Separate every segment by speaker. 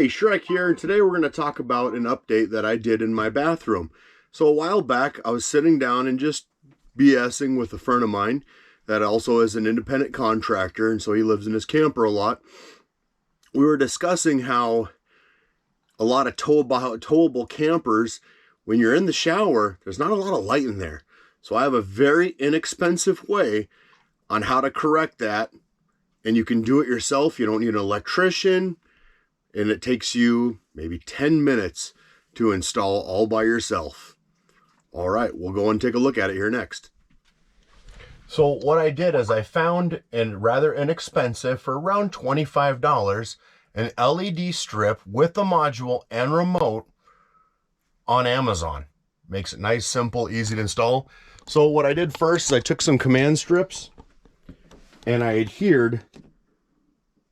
Speaker 1: Hey, Shrek here, and today we're going to talk about an update that I did in my bathroom. So a while back, I was sitting down and just BSing with a friend of mine that also is an independent contractor, and so he lives in his camper a lot. We were discussing how a lot of towable campers, when you're in the shower, there's not a lot of light in there. So I have a very inexpensive way on how to correct that, and you can do it yourself. You don't need an electrician. And it takes you maybe 10 minutes to install all by yourself. All right, we'll go and take a look at it here next. So what I did is I found, and rather inexpensive, for around $25, an LED strip with the module and remote on Amazon. Makes it nice, simple, easy to install. So what I did first is I took some command strips and I adhered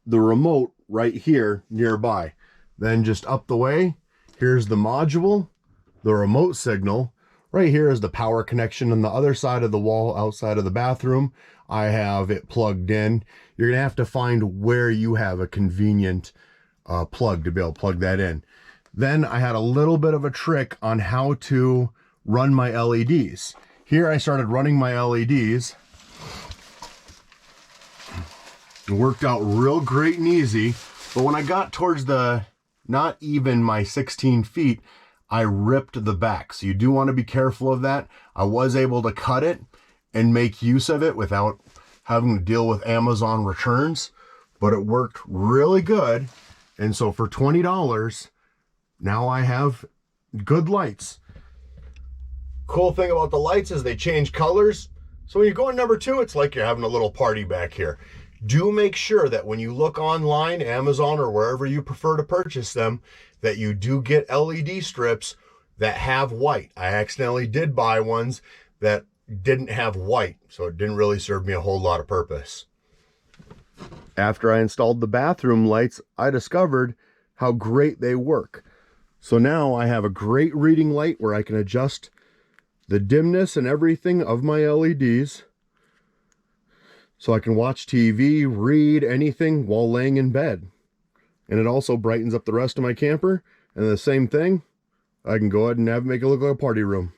Speaker 1: the remote right here nearby. Then just up the way, here's the module, the remote signal. Right here is the power connection on the other side of the wall outside of the bathroom. I have it plugged in. You're gonna have to find where you have a convenient plug to be able to plug that in. Then I had a little bit of a trick on how to run my LEDs. Here I started running my LEDs. It worked out real great and easy, but when I got towards not even my 16 feet, I ripped the back. So you do want to be careful of that. I was able to cut it and make use of it without having to deal with Amazon returns, but it worked really good. And so for $20, now I have good lights. Cool thing about the lights is they change colors. So when you go on number 2, it's like you're having a little party back here. Do make sure that when you look online, Amazon or wherever you prefer to purchase them, that you do get LED strips that have white. I accidentally did buy ones that didn't have white, so it didn't really serve me a whole lot of purpose. After I installed the bathroom lights, I discovered how great they work. So now I have a great reading light where I can adjust the dimness and everything of my LEDs. So I can watch TV, read, anything while laying in bed. And it also brightens up the rest of my camper. And the same thing, I can go ahead and make it look like a party room.